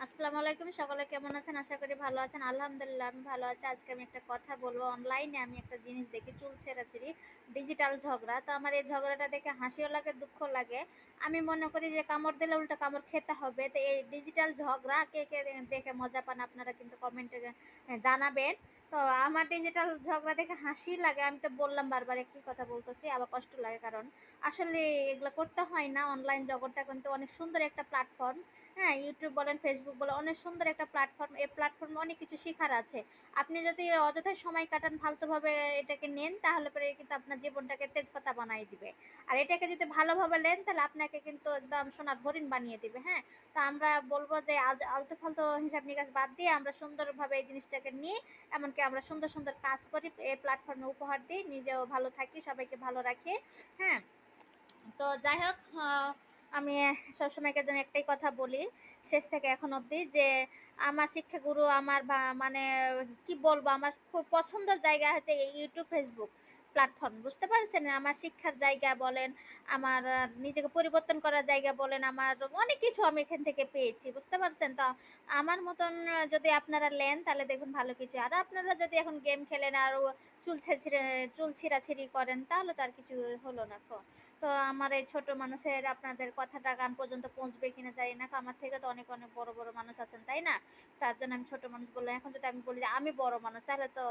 আসসালামু আলাইকুম। সকলে কেমন আছেন? আশা করি ভালো আছেন। আলহামদুলিল্লাহ আমি ভালো আছি। আজকে আমি একটা কথা বলবো। অনলাইনে আমি একটা জিনিস দেখি চুল ছেঁড়াছিঁড়ি, ডিজিটাল ঝগড়া। তো আমার এই ঝগড়াটা দেখে হাসিও লাগে, দুঃখ লাগে। আমি মনে করি যে কামড় দিলে উল্টা কামড় খেতে হবে। তো এই ডিজিটাল ঝগড়া কে দেখে মজা পান আপনারা কিন্তু কমেন্টে জানাবেন। তো আমার ডিজিটাল ঝগড়া দেখে হাসি লাগে। আমি তো বললাম বারবার একই কথা বলতেছি। আবার কষ্ট লাগে কারণ আসলে এগুলা করতে হয় না। অনলাইন জগৎটা কিন্তু অনেক সুন্দর একটা প্ল্যাটফর্ম। হ্যাঁ, YouTube বলেন, Facebook বলেন অনেক সুন্দর একটা প্ল্যাটফর্ম। এই প্ল্যাটফর্মে অনেক কিছু শিখার আছে। আপনি যদি অযথাই সময় কাটান, ফালতুভাবে এটাকে নেন তাহলে পরে কিন্তু আপনার জীবনটাকে তেজপাতা বানায় দিবে। আর এটাকে যদি ভালোভাবে নেন তাহলে আপনাকে কিন্তু একদম সোনার হরিণ বানিয়ে দিবে, হ্যাঁ? তো আমরা বলব যে আলতু-ফালতু হিসাব-নিকাশ বাদ দিয়ে আমরা সুন্দরভাবে এই জিনিসটাকে নিয়ে এমনকি আমরা সুন্দর, সুন্দর কাজ করি, এই প্ল্যাটফর্মে উপহার দিই, নিজেও ভালো থাকি, সবাইকে ভালো রাখি, হ্যাঁ? তো যাই হোক, আমি সবসময়কার জন্য একটাই কথা বলি, শেষ থেকে এখন অবধি যে, আমার শিক্ষাগুরু আমার মানে কি বলবো? আমার খুব পছন্দের জায়গা হচ্ছে এই YouTube, Facebook প্ল্যাটফর্ম। বুঝতে পারছেন? আমার শিক্ষার জায়গা বলেন, আমার নিজেকে পরিবর্তন করার জায়গা বলেন, আমার অনেক কিছু আমি এখান থেকে পেয়েছি। বুঝতে পারছেন? তো আমার মতন যদি আপনারা নেন তাহলে দেখবেন ভালো কিছু। আর আপনারা যদি এখন গেম খেলেন আর চুল ছিঁড়াছিঁড়ি করেন তাহলে তো আর কিছু হলো না। তো আমার এই ছোট মানুষের আপনাদের কথাটা কান পর্যন্ত পৌঁছবে কিনা জানি না। আমার থেকে তো অনেক, অনেক বড়, বড় মানুষ আছেন, তাই না? তার জন্য আমি ছোট মানুষ বললাম। এখন যদি আমি বলি যে আমি বড় মানুষ তাহলে তো